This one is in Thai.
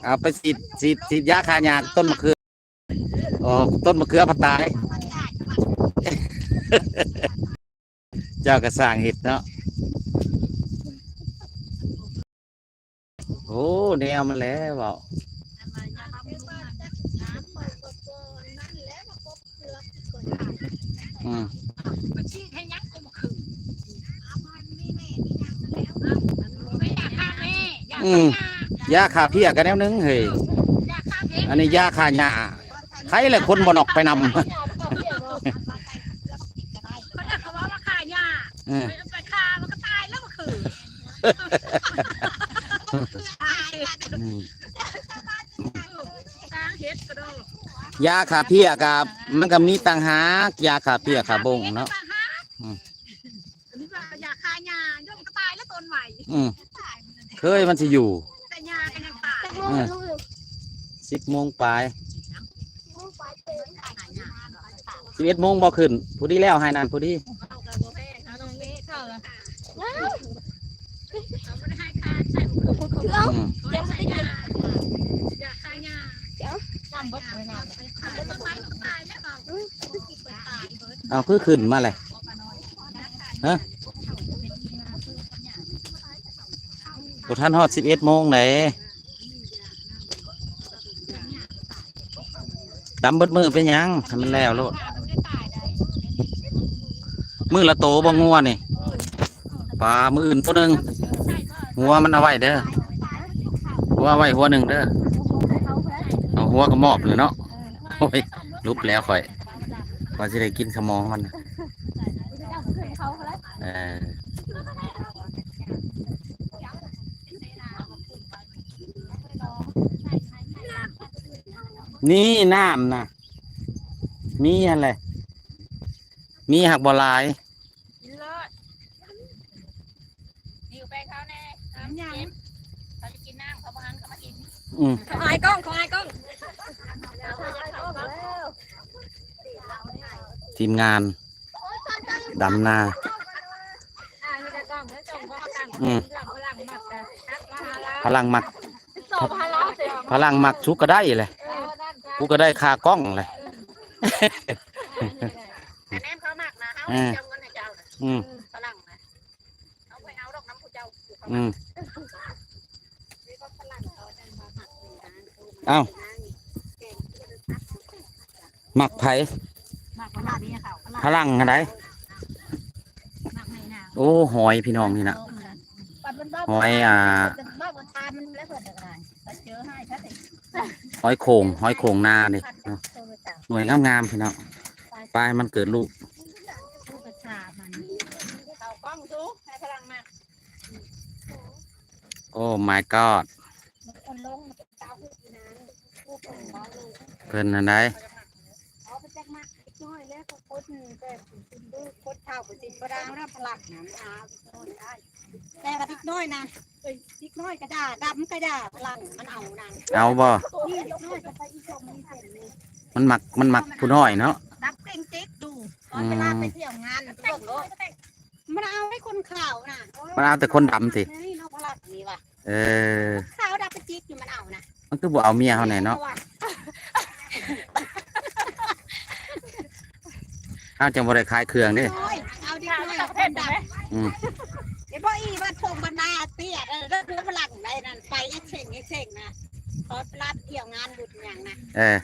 เอาไปฉีดยาฆ่าหญ้าต้นมะเขืออ๋อต้นมะเขือพันตายเจ้ากระสร้างเห็ดเนาะโอ้แนวมันแล้วเปล่าอืมอืมยาฆ่าเพี้ยกันแนวนึงเฮ้ยอันนี้ยาฆ่าหญ้าใครแหละคนบ่นอกไปนำเขาว่าฆ่าหญ้าไปฆ่ามันก็ตายแล้วมันคือยาฆ่าเพี้ยกับมันก็มีต่างหากยาฆ่าเพี้ยฆ่าบงเนาะยาฆ่าหญ้าย่อมก็ตายแล้วต้นใหม่เคยมันจะอยู่แต่หญ้ากันยังตาย10 โมงปลาย11 โมงบ่ขึ้นผู้ดีแล้วให้นานผู้ดีเอาคือขึ้นมาเลยฮะท่านฮอด11 โมงไหนดำเบิดมือเป็นยังทำมันแล้วโลดมือละโตบ่งัวนี่ปลามืออื่นตัวหนึ่งหัวมันเอาไว้เด้อหัวไว้หัวหนึ่งเด้อเอาหัวกระมอบเลยเนาะโอ้ยลุบแล้วค่อยว่าจะได้กินสมองมันนี่น้ำนะมีอะไรมีหักบัวลายอยู่ไปเขาแน่น้ำยังเขาจะกินน้ำเขาบ้านเขามากินเขาอายกล้องเขาอายกล้องทีมงานดำนาพลังมักชุกก็ได้เลยกูก็ได้คากล้องเลยแนมเขามากนะเขาจำเงินให้เจ้าพลังนะเอาไปเอาดอกน้ำผู้เจ้าเอ้าหมักไผ่พลังอะไรโอ้หอยพี่น้องนี่นะหอยหอยโข่งนาเนี่ยหน่วยงามๆพี่น้องปลายมันเกิดลูกโอ้ my god เพิ่นอันใดแต่กระติกน้อยนะติกน้อยกระดาษดำกระดาษพลังมันเอานะเอาบ่มันหมักผู้น้อยเนาะดับเก่งจิ๊กดูตอนเวลาไปเที่ยวงานมันเอาให้คนข่าวนะมันเอาแต่คนดำสิข่าวดับไปจิ๊กอยู่มันเอานะมันคือบ่เอาเมียเขาไหนเนาะเอาจังบ่ได้ขายเครื่องดิเอาดิเอาคนดำไอ้พ่ออีมันส่งบรรดาเตี้ยแล้วเพื่อนพลังอะไรนั่นไปเช็งนะพอรับเที่ยวงานบุญอย่างนะ